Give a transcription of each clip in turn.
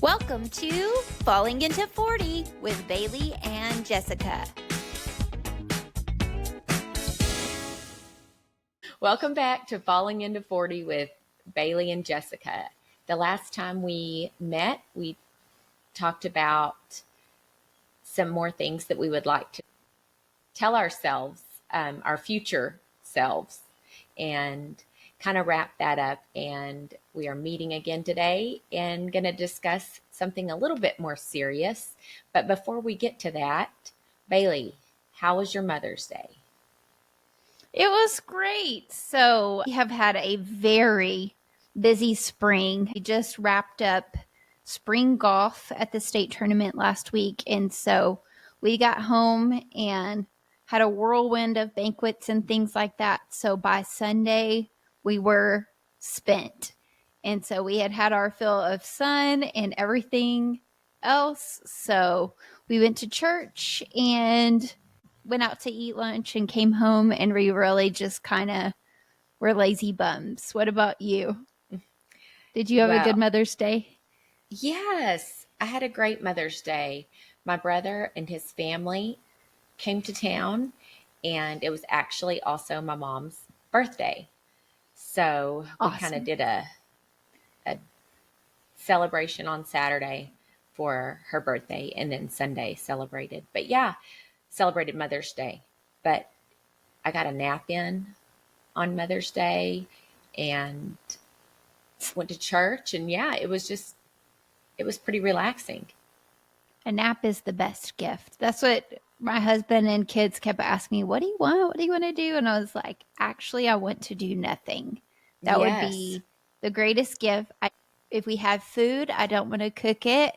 Welcome to Falling into 40 with Bailey and Jessica. Welcome back to Falling into 40 with Bailey and Jessica. The last time we met, we talked about some more things that we would like to tell ourselves, our future selves, and kind of wrap that up. And we are meeting again today and going to discuss something a little bit more serious. But before we get to that, Bailey, how was your Mother's Day? It was great. So we have had a very busy spring. We just wrapped up spring golf at the state tournament last week. And so we got home and had a whirlwind of banquets and things like that. So by Sunday, we were spent. And so we had our fill of sun and everything else. So we went to church and went out to eat lunch and came home, and we really just kind of were lazy bums. What about you? Did you have a good Mother's Day? Yes, I had a great Mother's Day. My brother and his family came to town, and it was actually also my mom's birthday. So we kind of did a celebration on Saturday for her birthday, and then Sunday celebrated. But yeah, celebrated Mother's Day. But I got a nap in on Mother's Day and went to church, and yeah, it was pretty relaxing. A nap is the best gift. That's what my husband and kids kept asking me, what do you want? What do you want to do? And I was like, actually, I want to do nothing. That would be the greatest gift. If we have food, I don't want to cook it.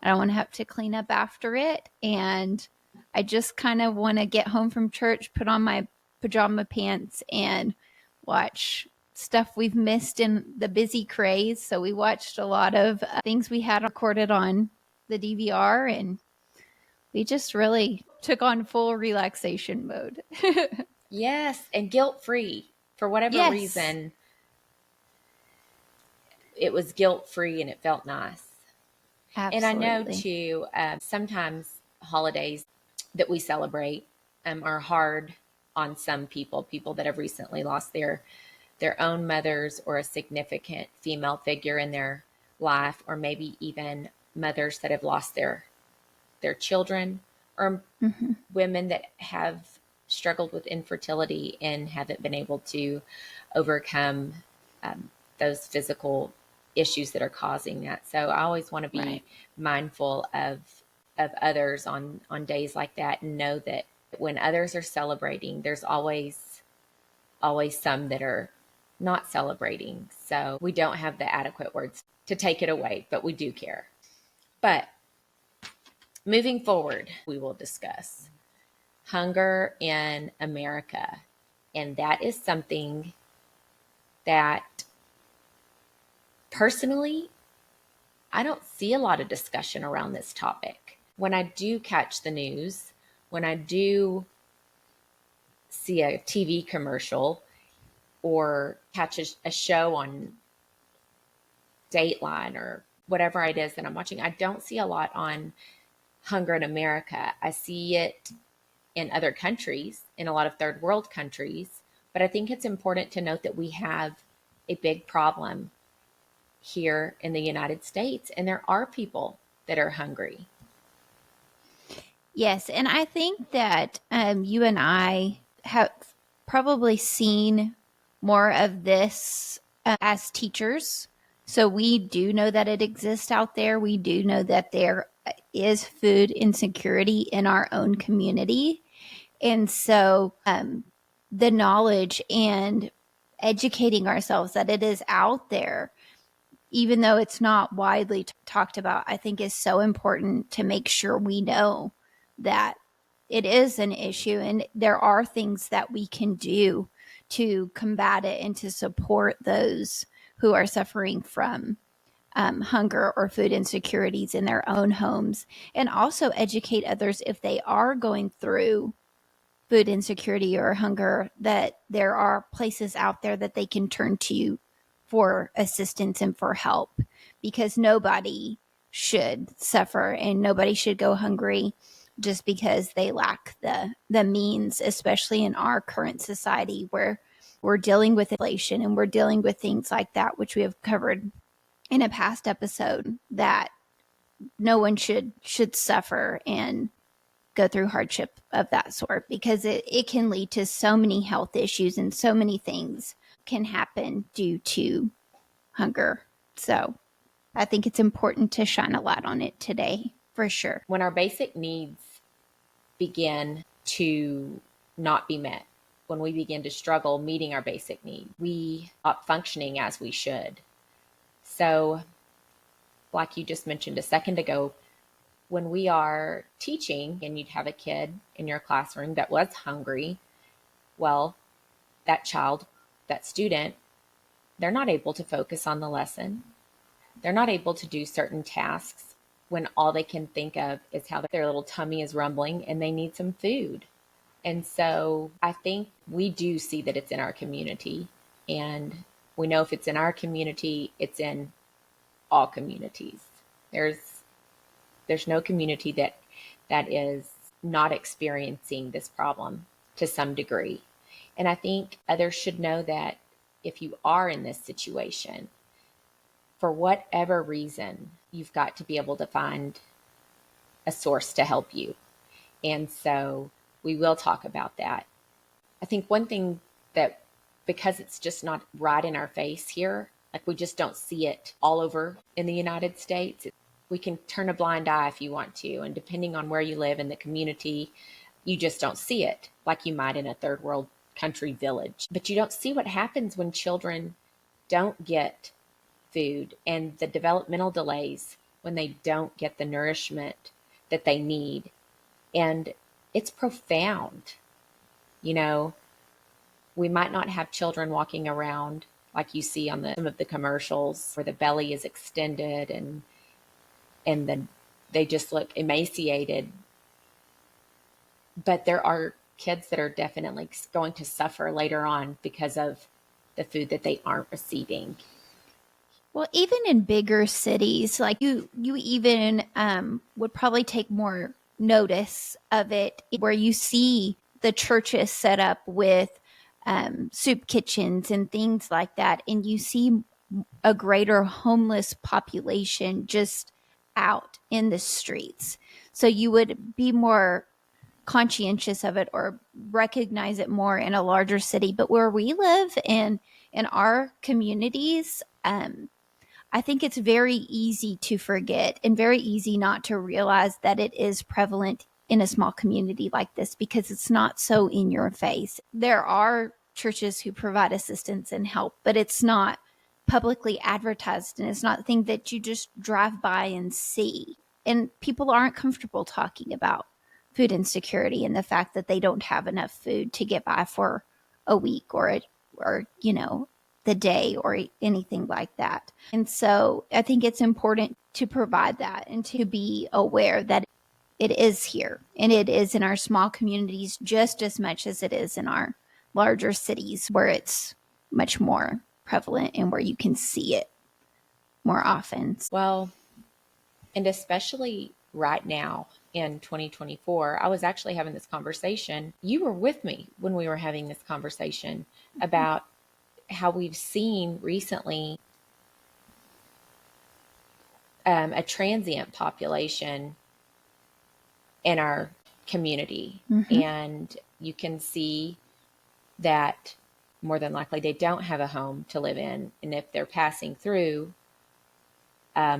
I don't want to have to clean up after it. And I just kind of want to get home from church, put on my pajama pants, and watch stuff we've missed in the busy craze. So we watched a lot of things we had recorded on the DVR, and we just really took on full relaxation mode. Yes, and guilt-free. For whatever reason, it was guilt-free and it felt nice. Absolutely. And I know too, sometimes holidays that we celebrate are hard on some people that have recently lost their own mothers or a significant female figure in their life, or maybe even mothers that have lost their children, or women that have struggled with infertility and haven't been able to overcome those physical issues that are causing that. So I always want to be mindful of others on days like that, and know that when others are celebrating, there's always some that are not celebrating. So we don't have the adequate words to take it away, but we do care. But moving forward, we will discuss hunger in America. And that is something that personally, I don't see a lot of discussion around this topic. When I do catch the news, when I do see a TV commercial or catch a show on Dateline or whatever it is that I'm watching, I don't see a lot on hunger in America. I see it in other countries, in a lot of third world countries, but I think it's important to note that we have a big problem here in the United States, and there are people that are hungry. Yes, and I think that you and I have probably seen more of this as teachers. So we do know that it exists out there. We do know that there is food insecurity in our own community. And so the knowledge and educating ourselves that it is out there, even though it's not widely talked about, I think is so important to make sure we know that it is an issue and there are things that we can do to combat it and to support those who are suffering from hunger or food insecurities in their own homes, and also educate others if they are going through food insecurity or hunger, that there are places out there that they can turn to for assistance and for help, because nobody should suffer and nobody should go hungry just because they lack the means, especially in our current society where we're dealing with inflation and we're dealing with things like that, which we have covered in a past episode, that no one should suffer and go through hardship of that sort, because it can lead to so many health issues and so many things can happen due to hunger. So I think it's important to shine a light on it today, for sure. When our basic needs begin to not be met, when we begin to struggle meeting our basic needs, we stop functioning as we should. So, like you just mentioned a second ago, when we are teaching and you'd have a kid in your classroom that was hungry, well, that child, that student, they're not able to focus on the lesson. They're not able to do certain tasks when all they can think of is how their little tummy is rumbling and they need some food. And so I think we do see that it's in our community. And we know if it's in our community, it's in all communities. There's no community that is not experiencing this problem to some degree. And I think others should know that if you are in this situation, for whatever reason, you've got to be able to find a source to help you. And so we will talk about that. I think one thing that, because it's just not right in our face here, like we just don't see it all over in the United States. We can turn a blind eye if you want to. And depending on where you live in the community, you just don't see it like you might in a third world country village. But you don't see what happens when children don't get food and the developmental delays when they don't get the nourishment that they need. And it's profound. You know, we might not have children walking around like you see on some of the commercials where the belly is extended and then they just look emaciated. But there are kids that are definitely going to suffer later on because of the food that they aren't receiving. Well, even in bigger cities, like you even would probably take more notice of it, where you see the churches set up with soup kitchens and things like that, and you see a greater homeless population just out in the streets. So you would be more conscientious of it or recognize it more in a larger city. But where we live in our communities, I think it's very easy to forget and very easy not to realize that it is prevalent in a small community like this because it's not so in your face. There are churches who provide assistance and help, but it's not publicly advertised and it's not a thing that you just drive by and see. And people aren't comfortable talking about food insecurity and the fact that they don't have enough food to get by for a week or the day or anything like that. And so I think it's important to provide that and to be aware that it is here and it is in our small communities just as much as it is in our larger cities where it's much more prevalent and where you can see it more often. Well, and especially right now in 2024, I was actually having this conversation. You were with me when we were having this conversation about how we've seen recently a transient population in our community. Mm-hmm. And you can see that more than likely they don't have a home to live in. And if they're passing through, I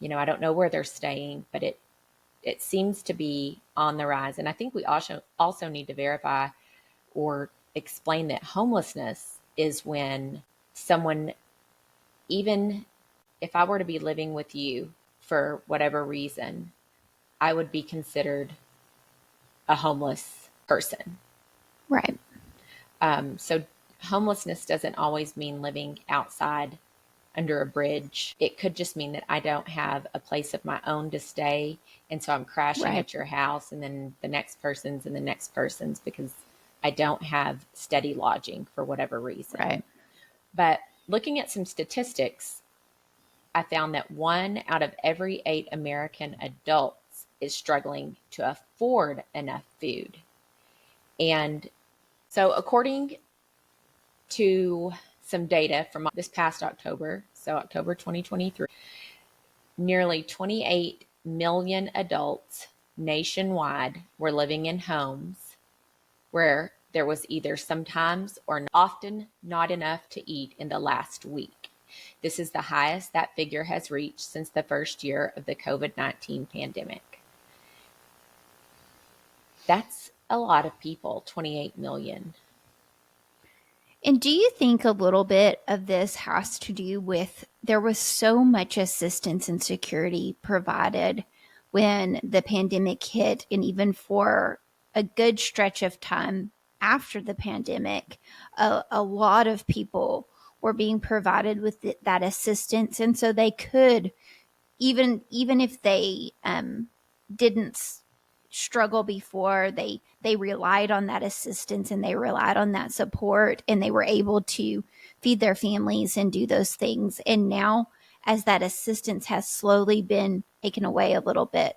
don't know where they're staying, but it seems to be on the rise. And I think we also need to verify or explain that homelessness is when someone, even if I were to be living with you for whatever reason, I would be considered a homeless person. Right. So homelessness doesn't always mean living outside under a bridge. It could just mean that I don't have a place of my own to stay. And so I'm crashing at your house and then the next person's and the next person's because I don't have steady lodging for whatever reason. Right. But looking at some statistics, I found that 1 out of every 8 American adults is struggling to afford enough food. And so, according to some data from this past October, so October 2023, nearly 28 million adults nationwide were living in homes where there was either sometimes or often not enough to eat in the last week. This is the highest that figure has reached since the first year of the COVID-19 pandemic. That's a lot of people, 28 million. And do you think a little bit of this has to do with there was so much assistance and security provided when the pandemic hit, and even for a good stretch of time after the pandemic, a lot of people were being provided with that assistance, and so they could, even if they didn't struggle before, they relied on that assistance and they relied on that support, and they were able to feed their families and do those things. And now, as that assistance has slowly been taken away a little bit,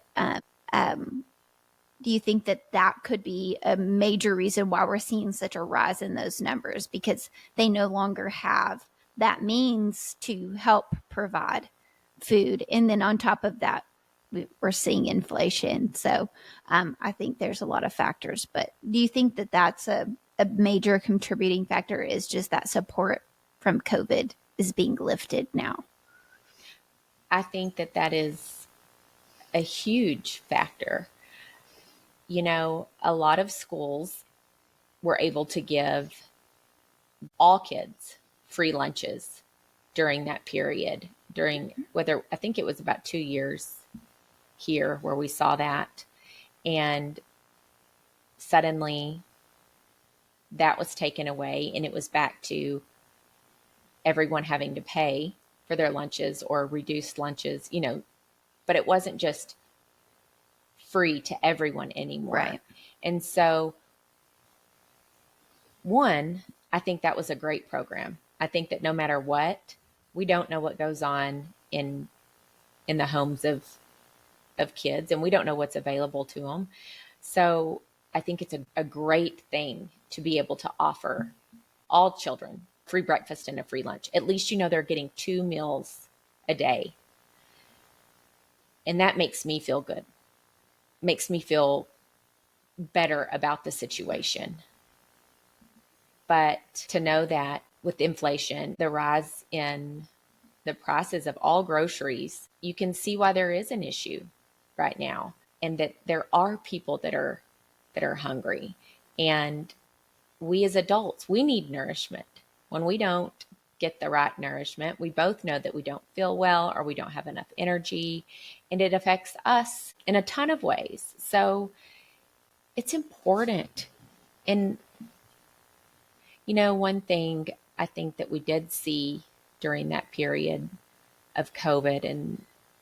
do you think that that could be a major reason why we're seeing such a rise in those numbers, because they no longer have that means to help provide food? And then on top of that, we're seeing inflation. So I think there's a lot of factors. But do you think that that's a major contributing factor, is just that support from COVID is being lifted now? I think that that is a huge factor. You know, a lot of schools were able to give all kids free lunches during that period, during whether I think it was about 2 years here where we saw that. And suddenly that was taken away, and it was back to everyone having to pay for their lunches or reduced lunches, you know, but it wasn't just free to everyone anymore. Right. And so, one, I think that was a great program. I think that no matter what, we don't know what goes on in the homes of kids, and we don't know what's available to them. So I think it's a great thing to be able to offer all children free breakfast and a free lunch. At least you know they're getting 2 meals a day. And that makes me feel good. Makes me feel better about the situation. But to know that with inflation, the rise in the prices of all groceries, you can see why there is an issue right now, and that there are people that are hungry. And we as adults, we need nourishment. When we don't get the right nourishment, we both know that we don't feel well or we don't have enough energy, and it affects us in a ton of ways. So it's important. And, you know, one thing I think that we did see during that period of COVID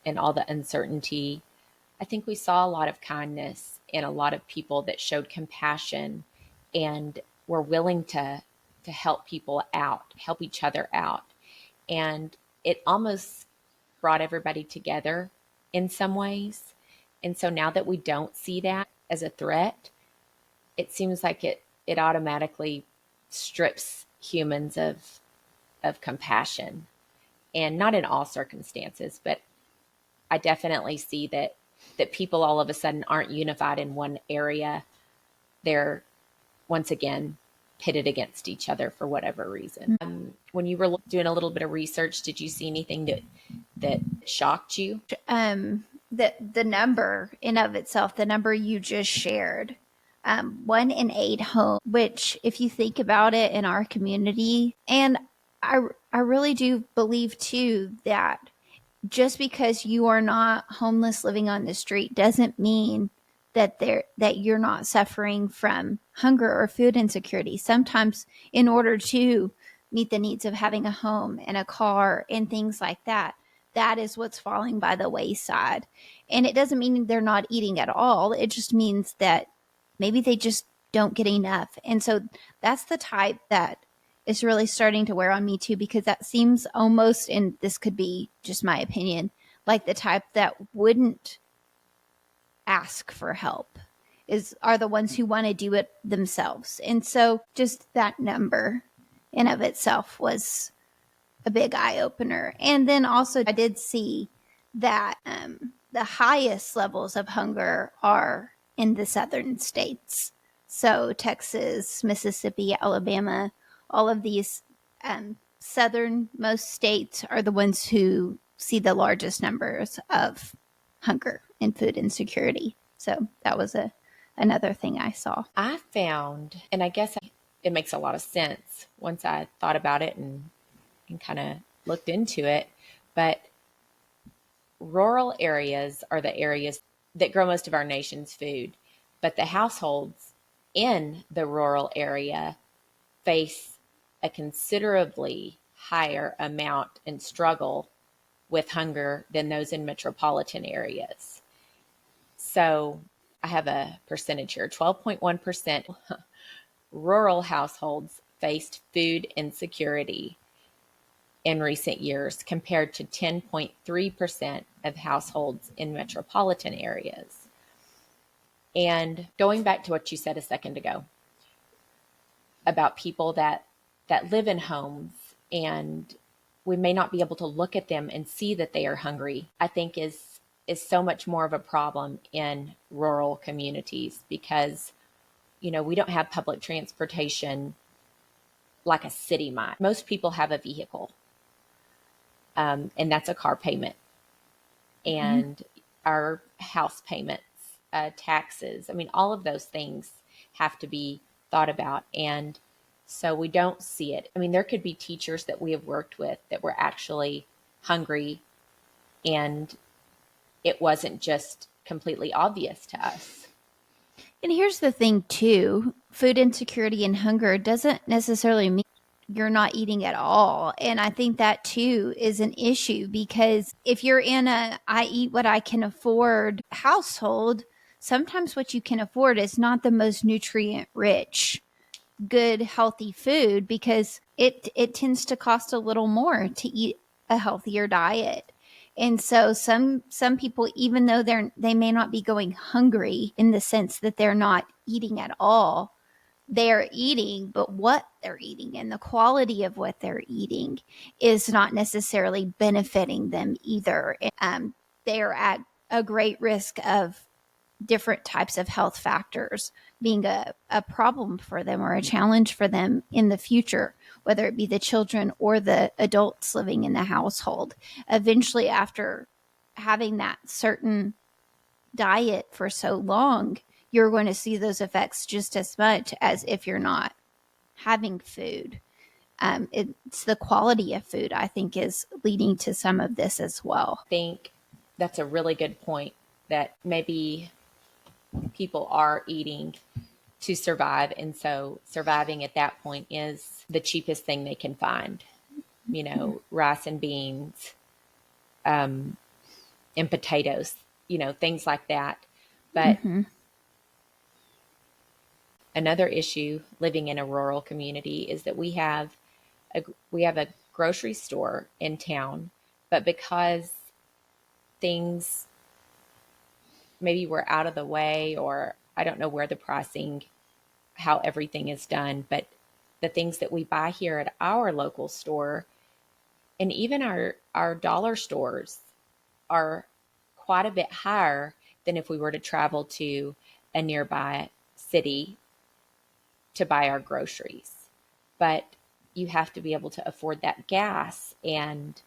and all the uncertainty, I think we saw a lot of kindness and a lot of people that showed compassion and were willing to help people out, help each other out. And it almost brought everybody together in some ways. And so now that we don't see that as a threat, it seems like it automatically strips humans of compassion. And not in all circumstances, but I definitely see that people all of a sudden aren't unified in one area. They're once again pitted against each other for whatever reason. When you were doing a little bit of research, did you see anything that shocked you? The number in of itself, the number you just shared, 1 in 8 homes, which if you think about it in our community, and I really do believe too that just because you are not homeless living on the street doesn't mean that you're not suffering from hunger or food insecurity. Sometimes in order to meet the needs of having a home and a car and things like that, that is what's falling by the wayside. And it doesn't mean they're not eating at all. It just means that maybe they just don't get enough. And so that's the type that is really starting to wear on me too, because that seems almost, and this could be just my opinion, like the type that wouldn't ask for help are the ones who want to do it themselves. And so just that number in of itself was a big eye opener. And then also I did see that the highest levels of hunger are in the southern states. So Texas, Mississippi, Alabama, all of these southernmost states are the ones who see the largest numbers of hunger and food insecurity. So that was another thing I saw. I found, and I guess it makes a lot of sense once I thought about it and kind of looked into it, but rural areas are the areas that grow most of our nation's food, but the households in the rural area face a considerably higher amount and struggle with hunger than those in metropolitan areas. So I have a percentage here. 12.1% rural households faced food insecurity in recent years, compared to 10.3% of households in metropolitan areas. And going back to what you said a second ago about people that live in homes and we may not be able to look at them and see that they are hungry, I think is so much more of a problem in rural communities because we don't have public transportation like a city might. Most people have a vehicle, and that's a car payment and our house payments, taxes. I mean, all of those things have to be thought about. And so we don't see it. I mean, there could be teachers that we have worked with that were actually hungry and it wasn't just completely obvious to us. And here's the thing too, food insecurity and hunger doesn't necessarily mean you're not eating at all. And I think that too is an issue, because if you're in a I eat what I can afford household, sometimes what you can afford is not the most nutrient rich, good, healthy food, because it tends to cost a little more to eat a healthier diet. And so some people, even though they may not be going hungry in the sense that they're not eating at all, they're eating, but what they're eating and the quality of what they're eating is not necessarily benefiting them either. They are at a great risk of different types of health factors being a problem for them or a challenge for them in the future, whether it be the children or the adults living in the household. Eventually, after having that certain diet for so long, you're going to see those effects just as much as if you're not having food. It's the quality of food, I think, is leading to some of this as well. I think that's a really good point, that maybe people are eating to survive. And so surviving at that point is the cheapest thing they can find, rice and beans, and potatoes, things like that. But another issue living in a rural community is that we have a grocery store in town, but because things maybe were out of the way, or I don't know where the pricing, how everything is done, but the things that we buy here at our local store and even our dollar stores are quite a bit higher than if we were to travel to a nearby city to buy our groceries. But you have to be able to afford that gas and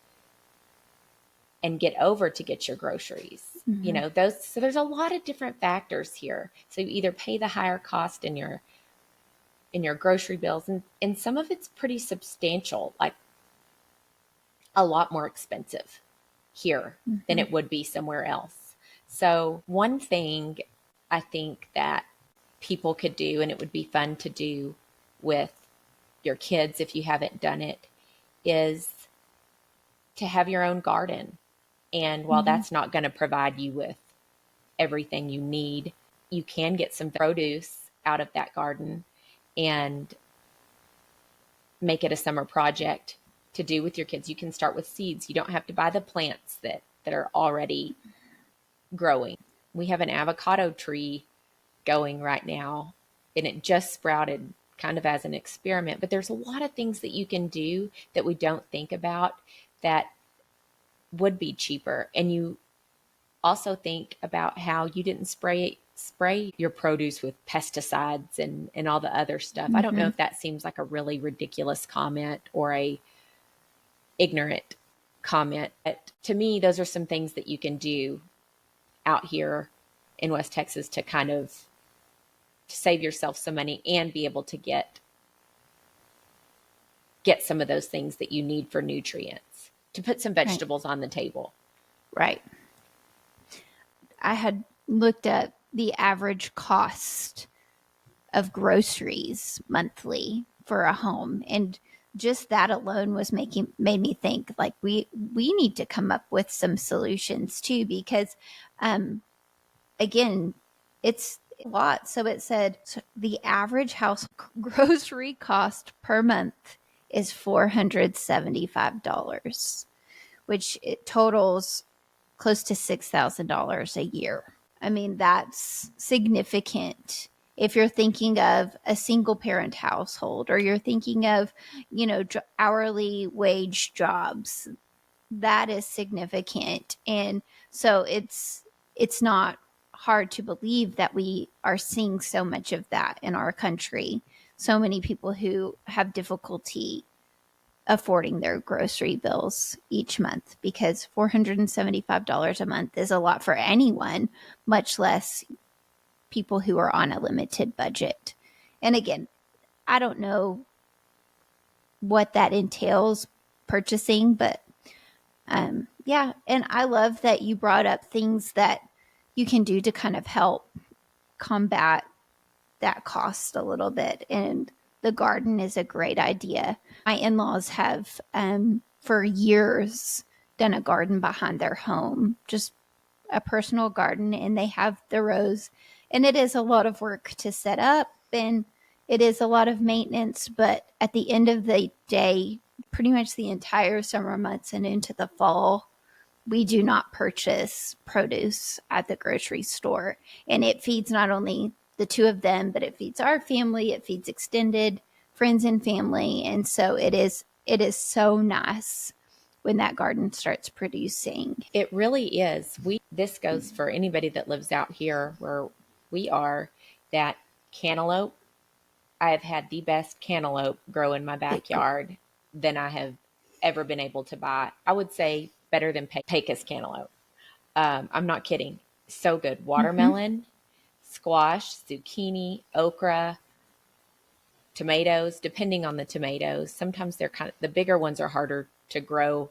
get over to get your groceries. So there's a lot of different factors here. So you either pay the higher cost in your grocery bills, and some of it's pretty substantial, like a lot more expensive here than it would be somewhere else. So one thing I think that people could do, and it would be fun to do with your kids if you haven't done it, is to have your own garden. And while that's not going to provide you with everything you need, you can get some produce out of that garden and make it a summer project to do with your kids. You can start with seeds. You don't have to buy the plants that are already growing. We have an avocado tree going right now, and it just sprouted kind of as an experiment. But there's a lot of things that you can do that we don't think about that would be cheaper. And you also think about how you didn't spray your produce with pesticides and all the other stuff. I don't know Mm-hmm. if that seems like a really ridiculous comment or a ignorant comment. But to me, those are some things that you can do out here in West Texas to kind of save yourself some money and be able to get some of those things that you need for nutrients to put some Right. vegetables on the table. Right. I had looked at the average cost of groceries monthly for a home, and just that alone was made me think like we need to come up with some solutions too, because again, it's a lot. So it said the average house grocery cost per month is $475, which it totals close to $6,000 a year. I mean, that's significant. If you're thinking of a single parent household, or you're thinking of, hourly wage jobs, that is significant. And so it's not hard to believe that we are seeing so much of that in our country. So many people who have difficulty affording their grocery bills each month, because $475 a month is a lot for anyone, much less people who are on a limited budget. And again, I don't know what that entails purchasing, but yeah. And I love that you brought up things that you can do to kind of help combat that cost a little bit. And the garden is a great idea. My in laws have, for years, done a garden behind their home, just a personal garden, and they have the rows. And it is a lot of work to set up, and it is a lot of maintenance. But at the end of the day, pretty much the entire summer months and into the fall, we do not purchase produce at the grocery store. And it feeds not only the two of them, but it feeds our family, it feeds extended friends and family. And so it is so nice when that garden starts producing. It really is. This goes for anybody that lives out here where we are, that cantaloupe. I have had the best cantaloupe grow in my backyard than I have ever been able to buy. I would say better than Pecos cantaloupe. I'm not kidding. So good. Mm-hmm. Watermelon, squash, zucchini, okra, tomatoes, depending on the tomatoes. Sometimes they're the bigger ones are harder to grow.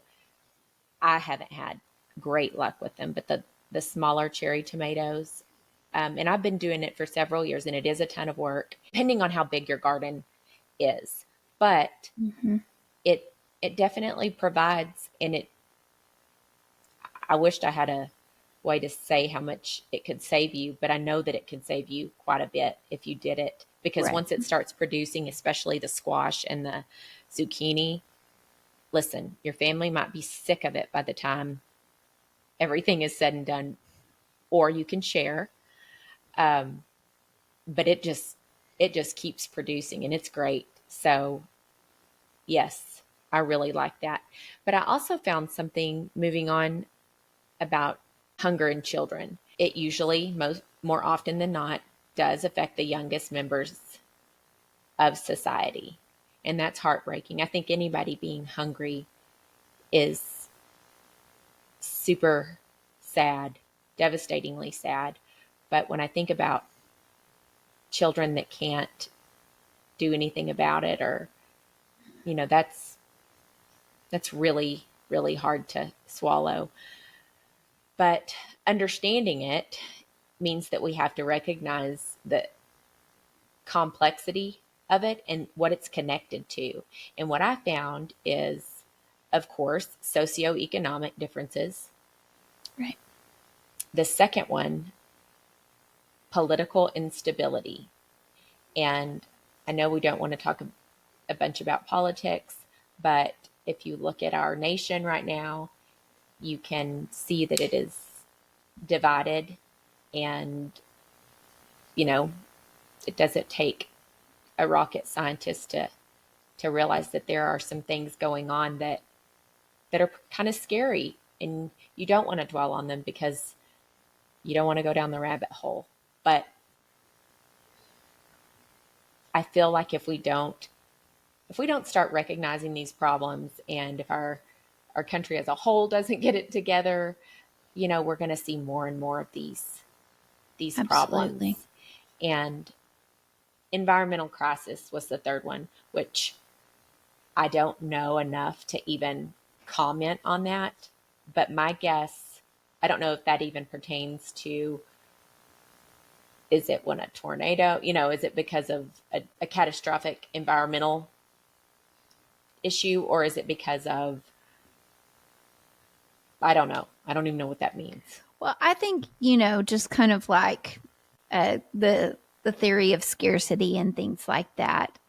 I haven't had great luck with them, but the smaller cherry tomatoes, and I've been doing it for several years, and it is a ton of work, depending on how big your garden is. But Mm-hmm. it it definitely provides, and I wished I had a way to say how much it could save you, but I know that it can save you quite a bit if you did it, because Right. once it starts producing, especially the squash and the zucchini, listen, your family might be sick of it by the time everything is said and done, or you can share. Um, but it just keeps producing, and it's great. So yes, I really like that. But I also found something, moving on, about hunger in children. It usually, more often than not, does affect the youngest members of society. And that's heartbreaking. I think anybody being hungry is super sad, devastatingly sad. But when I think about children that can't do anything about it, or, that's really, really hard to swallow. But understanding it means that we have to recognize the complexity of it and what it's connected to. And what I found is, of course, socioeconomic differences. Right. The second one, political instability. And I know we don't want to talk a bunch about politics, but if you look at our nation right now, you can see that it is divided. And, you know, it doesn't take a rocket scientist to realize that there are some things going on that are kind of scary, and you don't want to dwell on them because you don't want to go down the rabbit hole. But I feel like if we don't start recognizing these problems, and if our country as a whole doesn't get it together, we're going to see more and more of these problems. Absolutely. And environmental crisis was the third one, which I don't know enough to even comment on that. But my guess, I don't know if that even pertains to, is it when a tornado, is it because of a catastrophic environmental issue, or is it because of, I don't know. I don't even know what that means. Well, I think, just kind of like the theory of scarcity and things like that.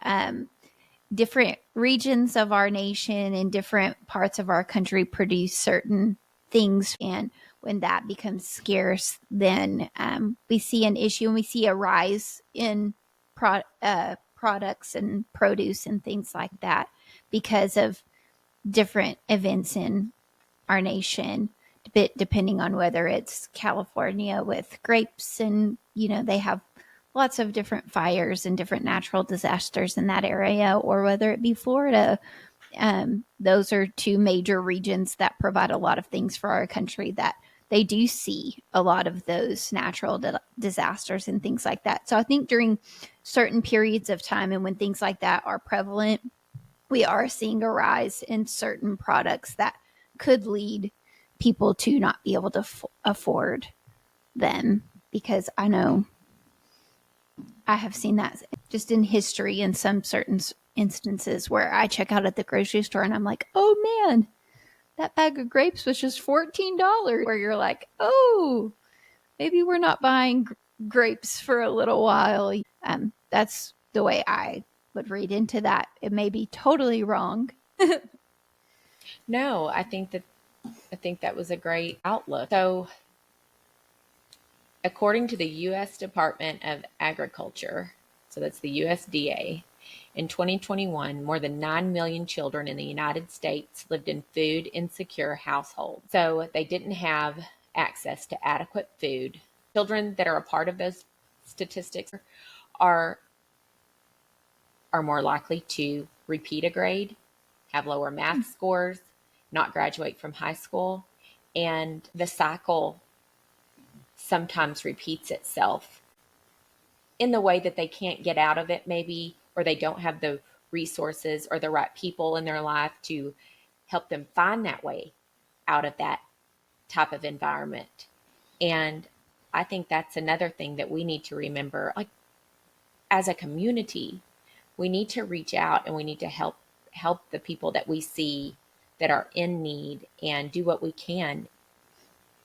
Different regions of our nation and different parts of our country produce certain things. And when that becomes scarce, then we see an issue and we see a rise in products and produce and things like that because of different events in our nation, depending on whether it's California with grapes and, they have lots of different fires and different natural disasters in that area, or whether it be Florida. Those are two major regions that provide a lot of things for our country, that they do see a lot of those natural disasters and things like that. So I think during certain periods of time and when things like that are prevalent, we are seeing a rise in certain products that could lead people to not be able to afford them. Because I know I have seen that just in history in some certain instances where I check out at the grocery store and I'm like, oh man, that bag of grapes was just $14. Where you're like, oh, maybe we're not buying grapes for a little while. That's the way I would read into that. It may be totally wrong. No, I think that was a great outlook. So, according to the U.S. Department of Agriculture, so that's the USDA, in 2021, more than 9 million children in the United States lived in food insecure households. So they didn't have access to adequate food. Children that are a part of those statistics are more likely to repeat a grade, have lower math scores, not graduate from high school, and the cycle sometimes repeats itself in the way that they can't get out of it, maybe, or they don't have the resources or the right people in their life to help them find that way out of that type of environment. And I think that's another thing that we need to remember. Like, as a community, we need to reach out and we need to help the people that we see that are in need and do what we can,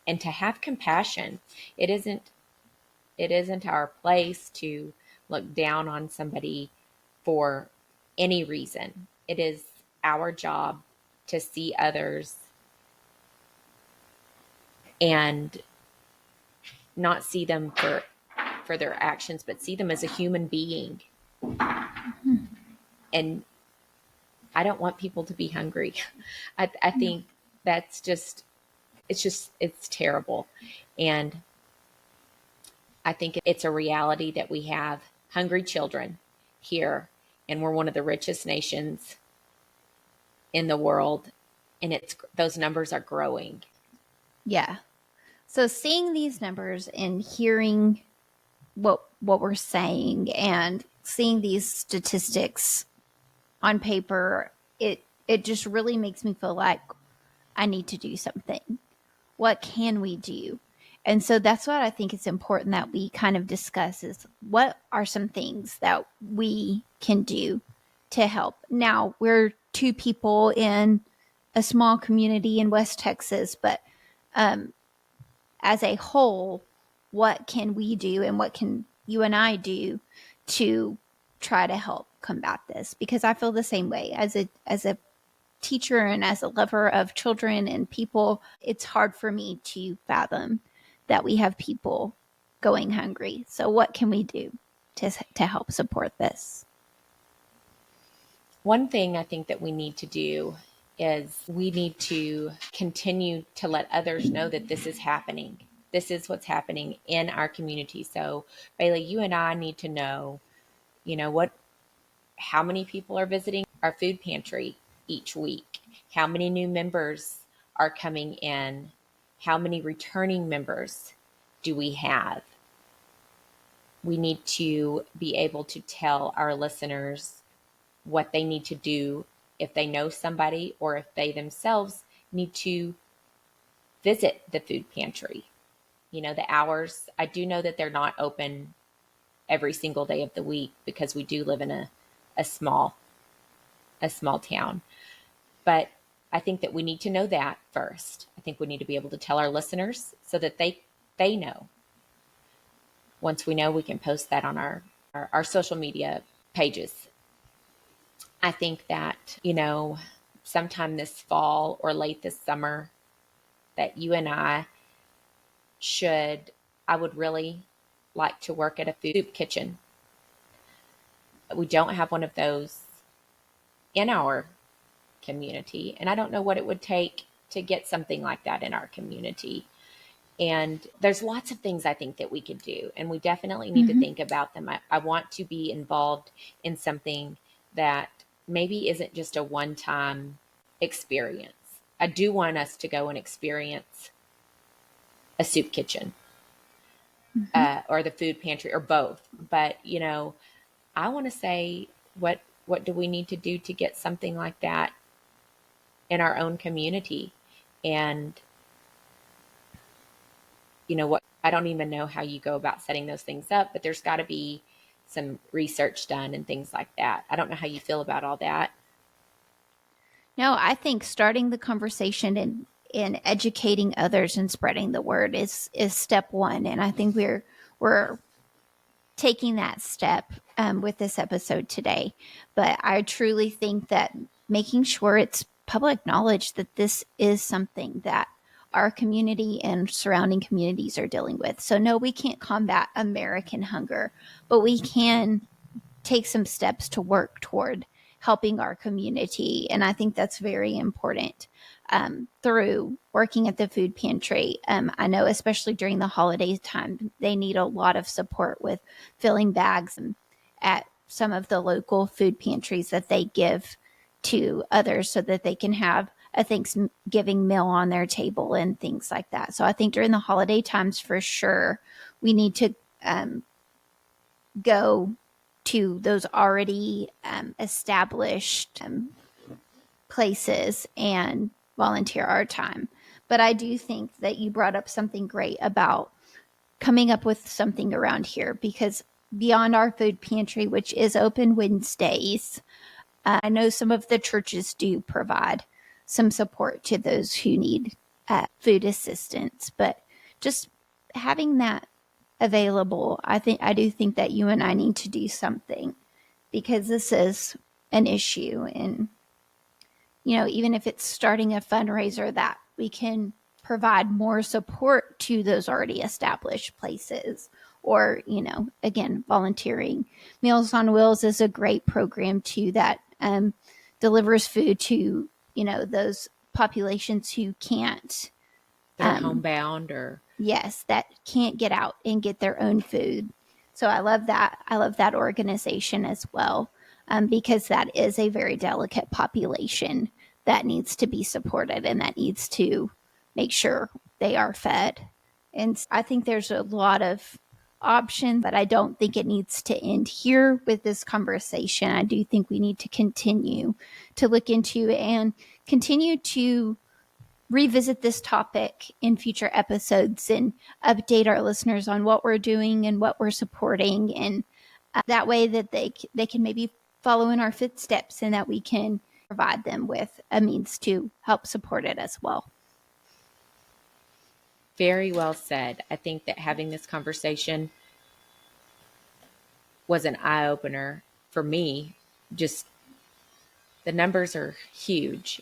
and to have compassion. It isn't our place to look down on somebody for any reason. It is our job to see others and not see them for their actions, but see them as a human being. And I don't want people to be hungry. I think that's it's terrible. And I think it's a reality that we have hungry children here, and we're one of the richest nations in the world, and those numbers are growing. Yeah. So seeing these numbers and hearing what we're saying and seeing these statistics on paper, it just really makes me feel like I need to do something. What can we do? And so that's what I think it's important that we kind of discuss, is what are some things that we can do to help. Now, we're two people in a small community in West Texas, but as a whole, what can we do and what can you and I do to try to help? combat this, because I feel the same way as a teacher and as a lover of children and people. It's hard for me to fathom that we have people going hungry. So what can we do to help support this? One thing I think that we need to do is we need to continue to let others know that this is happening. This is what's happening in our community. So, Bailey, you and I need to know, what, how many people are visiting our food pantry each week? How many new members are coming in? How many returning members do we have? We need to be able to tell our listeners what they need to do if they know somebody or if they themselves need to visit the food pantry. The hours, I do know that they're not open every single day of the week because we do live in a small town. But I think that we need to know that first. I think we need to be able to tell our listeners so that they know. Once we know, we can post that on our social media pages. I think that, sometime this fall or late this summer, that you and I would really like to work at a food soup kitchen. We don't have one of those in our community, and I don't know what it would take to get something like that in our community. And there's lots of things I think that we could do, and we definitely need to think about them. I want to be involved in something that maybe isn't just a one-time experience. I do want us to go and experience a soup kitchen or the food pantry or both. But, I want to say, what do we need to do to get something like that in our own community? And what, I don't even know how you go about setting those things up, but there's got to be some research done and things like that. I don't know how you feel about all that. No, I think starting the conversation and educating others and spreading the word is step one. And I think we're taking that step with this episode today. But I truly think that making sure it's public knowledge that this is something that our community and surrounding communities are dealing with. So no, we can't combat American hunger, but we can take some steps to work toward helping our community. And I think that's very important through working at the food pantry. I know, especially during the holiday time, they need a lot of support with filling bags at some of the local food pantries that they give to others so that they can have a Thanksgiving meal on their table and things like that. So I think during the holiday times, for sure, we need to go to those already established places and volunteer our time. But I do think that you brought up something great about coming up with something around here, because beyond our food pantry, which is open Wednesdays, I know some of the churches do provide some support to those who need food assistance, but just having that available, I do think that you and I need to do something, because this is an issue. And even if it's starting a fundraiser that we can provide more support to those already established places, or again, volunteering. Meals on Wheels is a great program too that delivers food to those populations who can't, They're homebound or yes, that can't get out and get their own food. So I love that. I love that organization as well, because that is a very delicate population that needs to be supported and that needs to make sure they are fed. And I think there's a lot of options, but I don't think it needs to end here with this conversation. I do think we need to continue to look into and continue to revisit this topic in future episodes and update our listeners on what we're doing and what we're supporting, and that way that they can maybe follow in our footsteps, and that we can provide them with a means to help support it as well. Very well said. I think that having this conversation was an eye-opener for me just the numbers are huge.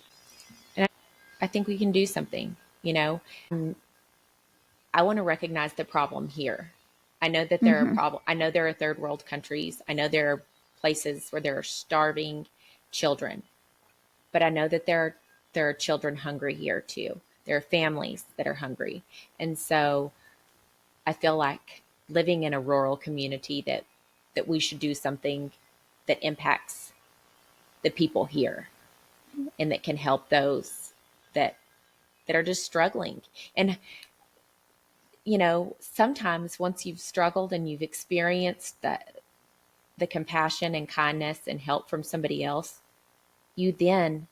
And I think we can do something, you know. I want to recognize the problem here. I know that there are Mm-hmm. problem. I know there are third world countries. I know there are places where there are starving children, but I know that there are children hungry here too. There are families that are hungry, and so I feel like living in a rural community that we should do something that impacts the people here and that can help those that that are just struggling. And you know, sometimes once you've struggled and you've experienced the compassion and kindness and help from somebody else, you then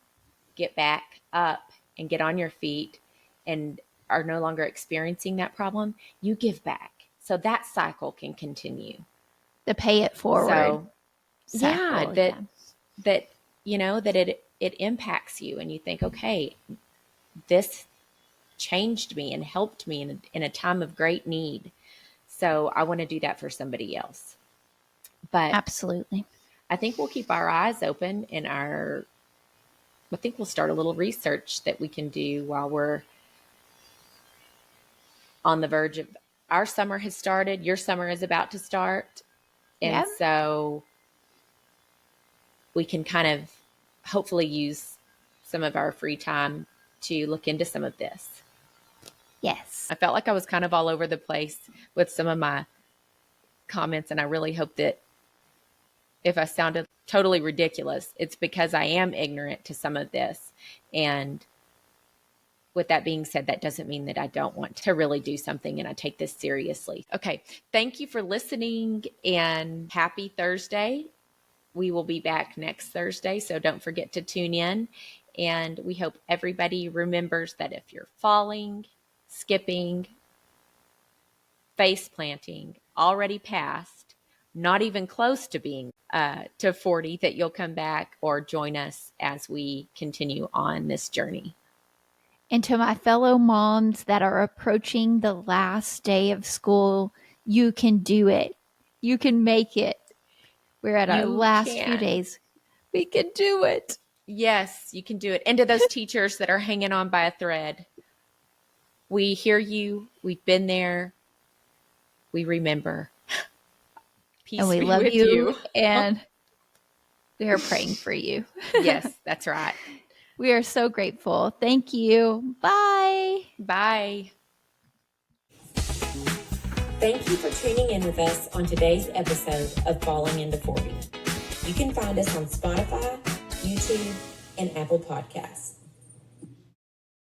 get back up and get on your feet and are no longer experiencing that problem, you give back. So that cycle can continue. The pay it forward So yeah, cycle. that Yeah. that you know that it impacts you and you think, okay, this changed me and helped me in a time of great need. So I want to do that for somebody else. But Absolutely. I think we'll keep our eyes open and I think we'll start a little research that we can do while we're on the verge of our summer has started. Your summer is about to start. And Yeah. so we can kind of hopefully use some of our free time to look into some of this. Yes. I felt like I was kind of all over the place with some of my comments, and I really hope that if I sounded totally ridiculous, it's because I am ignorant to some of this. And with that being said, that doesn't mean that I don't want to really do something and I take this seriously. Okay. Thank you for listening and happy Thursday. We will be back next Thursday, so don't forget to tune in. And we hope everybody remembers that if you're falling, skipping, face planting, already past, not even close to being to 40, that you'll come back or join us as we continue on this journey. And to my fellow moms that are approaching the last day of school, you can do it. You can make it. We're at our You last few can. days. We can do it. Yes, you can do it. And to those teachers that are hanging on by a thread, we hear you. We've been there. We remember. And Peace we be love with you. you. And we are praying for you. Yes, that's right. We are so grateful. Thank you. Bye. Bye. Thank you for tuning in with us on today's episode of Falling into 40. You can find us on Spotify, YouTube, and Apple Podcasts.